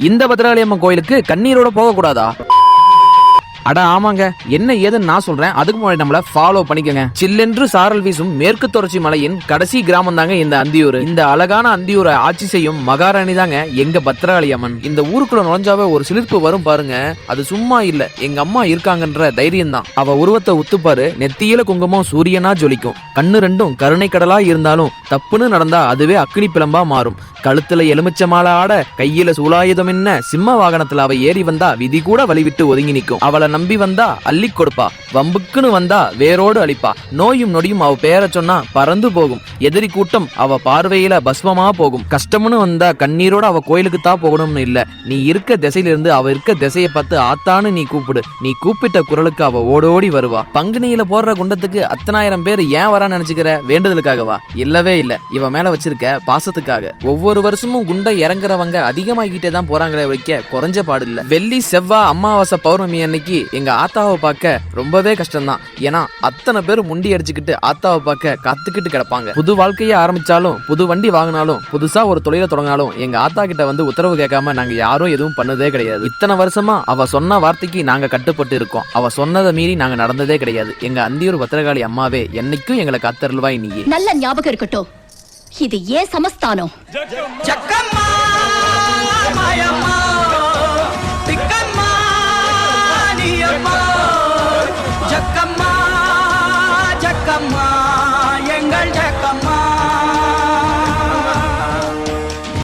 இந்த பத்ரகாளியம்மன் கோயிலுக்கு கண்ணீரோட போக கூடாதா? அட ஆமாங்க, என்ன ஏதுன்னு நான் சொல்றேன். அதுக்கு முன்னாடி நம்மள ஃபாலோ பண்ணிக்கங்க. சில்லென்று சாரல் வீசும் மேற்கு தொடர்ச்சி மலையின் கடைசி கிராமம் தாங்க இந்த அந்தியூர். இந்த அழகான அந்தியூரை ஆட்சி செய்யும் மகாராணி தாங்க எங்க பத்ரகாளி அம்மன். இந்த ஊருக்குள்ள நுழைஞ்சாவே ஒரு சிலிர்ப்பு வரும் பாருங்க, அது சும்மா இல்ல, எங்க அம்மா இருக்காங்கன்ற தைரியம் தான். அவ உருவத்தை உத்துப்பாரு, நெத்தியில குங்குமம் சூரியனா ஜொலிக்கும், கண்ணு ரெண்டும் கருணை கடலா இருந்தாலும் தப்புன்னு நடந்தா அதுவே அக்கினி பிளம்பா மாறும். கழுத்துல எலுமிச்ச மாலை ஆட, கையில சூலாயுதம் என்ன, சிம்ம வாகனத்துல அவ ஏறி வந்தா விதி கூட வழிவிட்டு ஒதுங்கி நிற்கும். அவளை நம்பி வந்தா அள்ளி கொடுப்பா, வம்புக்குன்னு வந்தா வேரோடு அழிப்பா. நோயும் நொடியும் அவ பேர சொன்னா பறந்து போகும். எதிரி கூட்டம் அவ பார்வையில பஸ்மமா போகும். கஷ்டம்னு வந்தா கண்ணீரோட அவ கோயிலுக்கு தான் போகணும்னு இல்ல, நீ இருக்க திசையிலிருந்து அவ இருக்க திசையை பார்த்து ஆத்தான்னு நீ கூப்பிடு. நீ கூப்பிட்ட குரலுக்கு அவ ஓடோடி வருவா. பங்குனியில போடுற குண்டத்துக்கு அத்தனாயிரம் பேர் ஏன் வரா நினைச்சுக்கிற? வேண்டுதலுக்காகவா? இல்லவே இல்ல, இவ மேல வச்சிருக்க பாசத்துக்காக. ஒவ்வொரு வருஷமும் குண்டை இறங்குறவங்க அதிகமாகிட்டே தான் போறாங்களே வைக்க குறைஞ்ச பாடு இல்ல. வெள்ளி செவ்வாய் அமாவாசை பௌர்ணமி அன்னைக்கு எங்க ஆத்தாவை பார்க்க ரொம்பவே கஷ்டம்தான். ஏன்னா அத்தனை பேர் முண்டி அடிச்சுக்கிட்டு ஆத்தாவை பார்க்க காத்துக்கிட்டு கிடப்பாங்க. புது வாழ்க்கையை ஆரம்பிச்சாலும், புது வண்டி வாங்கினாலும், புதுசா ஒரு தொழிலை தொடங்கினாலும் எங்க ஆத்தா கிட்ட வந்து உத்தரவு கேட்காம நாங்க யாரும் எதுவும் பண்ணதே கிடையாது. இத்தனை வருஷமா அவ சொன்ன வார்த்தைக்கு நாங்க கட்டுப்பட்டு இருக்கோம். அவ சொன்னதை மீறி நாங்க நடந்ததே கிடையாது. எங்க அந்தியூர் பத்திரகாளி அம்மாவே என்னைக்கும் எங்களை காத்தருள்வாய் நீயே. நல்ல ஞாபகம் இருக்கட்டும், இது ஏன் சமஸ்தானம். ஜக்கம்மா மாயம்மா